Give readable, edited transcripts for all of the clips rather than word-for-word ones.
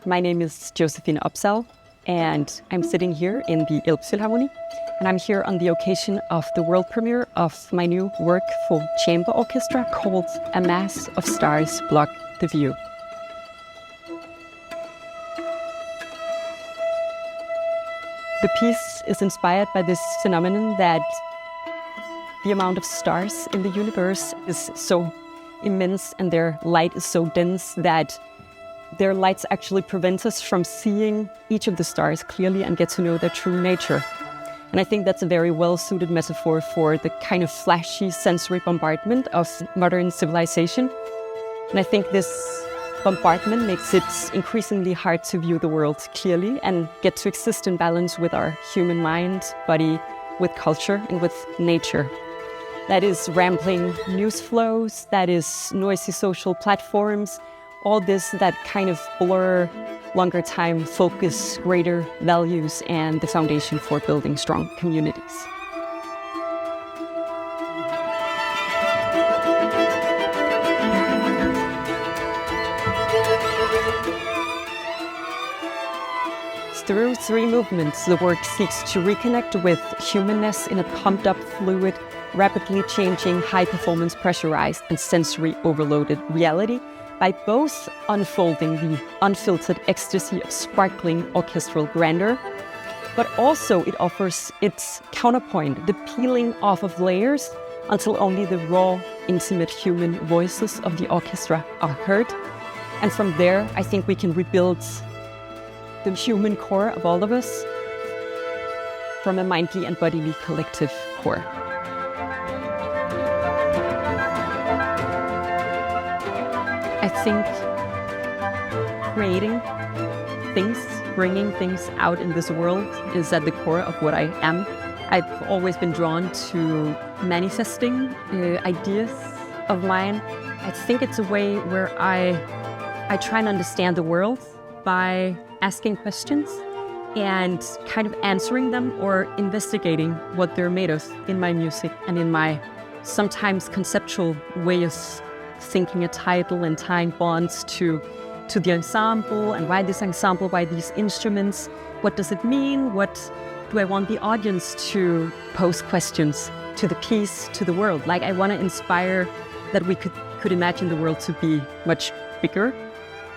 My name is Josefine Opsahl, and I'm sitting here in the Elbphilharmonie, and I'm here on the occasion of the world premiere of my new work for chamber orchestra called A Mass of Stars Block the View. The piece is inspired by this phenomenon that the amount of stars in the universe is so immense and their light is so dense that their lights actually prevent us from seeing each of the stars clearly and get to know their true nature. And I think that's a very well-suited metaphor for the kind of flashy sensory bombardment of modern civilization. And I think this bombardment makes it increasingly hard to view the world clearly and get to exist in balance with our human mind, body, with culture and with nature. That is rambling news flows, that is noisy social platforms, all this that kind of blur longer time focus, greater values, and the foundation for building strong communities. Through three movements, the work seeks to reconnect with humanness in a pumped-up, fluid, rapidly changing, high-performance, pressurized, and sensory-overloaded reality by both unfolding the unfiltered ecstasy of sparkling orchestral grandeur, but also it offers its counterpoint, the peeling off of layers until only the raw, intimate human voices of the orchestra are heard. And from there, I think we can rebuild the human core of all of us from a mindly and bodily collective core. I think creating things, bringing things out in this world is at the core of what I am. I've always been drawn to manifesting ideas of mine. I think it's a way where I try and understand the world by asking questions and kind of answering them or investigating what they're made of in my music and in my sometimes conceptual way of thinking a title and tying bonds to the ensemble, and why this ensemble, why these instruments, what does it mean, what do I want the audience to pose questions to the piece, to the world. Like I want to inspire that we could imagine the world to be much bigger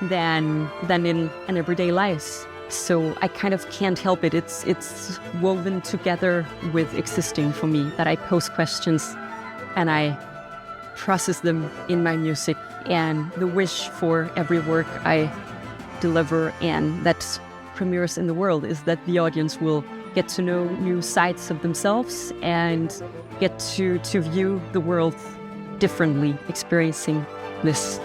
than in an everyday life. So I kind of can't help it. It's woven together with existing for me, that I pose questions and I process them in my music, and the wish for every work I deliver and that premieres in the world is that the audience will get to know new sides of themselves and get to view the world differently, experiencing this.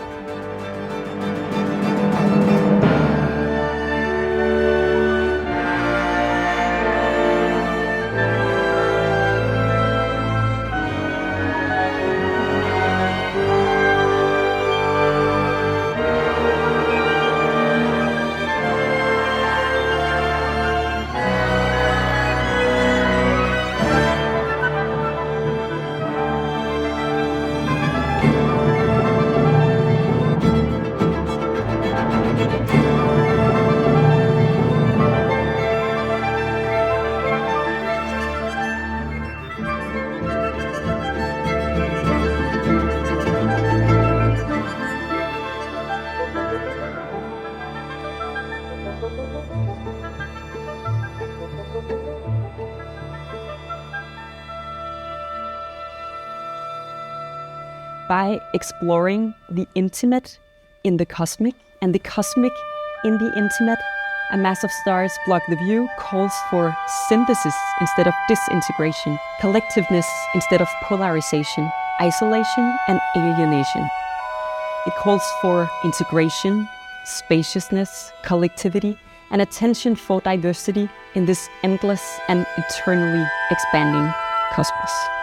By exploring the intimate in the cosmic and the cosmic in the intimate, A Mass of Stars Block the View calls for synthesis instead of disintegration, collectiveness instead of polarization, isolation and alienation. It calls for integration, spaciousness, collectivity, and attention for diversity in this endless and eternally expanding cosmos.